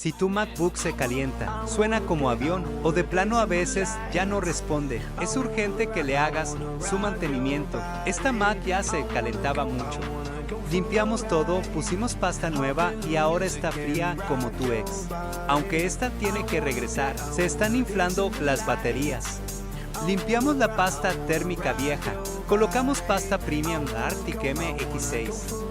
Si tu MacBook se calienta, suena como avión o de plano a veces ya no responde, es urgente que le hagas su mantenimiento. Esta Mac ya se calentaba mucho. Limpiamos todo, pusimos pasta nueva y ahora está fría como tu ex. Aunque esta tiene que regresar, se están inflando las baterías. Limpiamos la pasta térmica vieja, colocamos pasta premium Arctic MX6.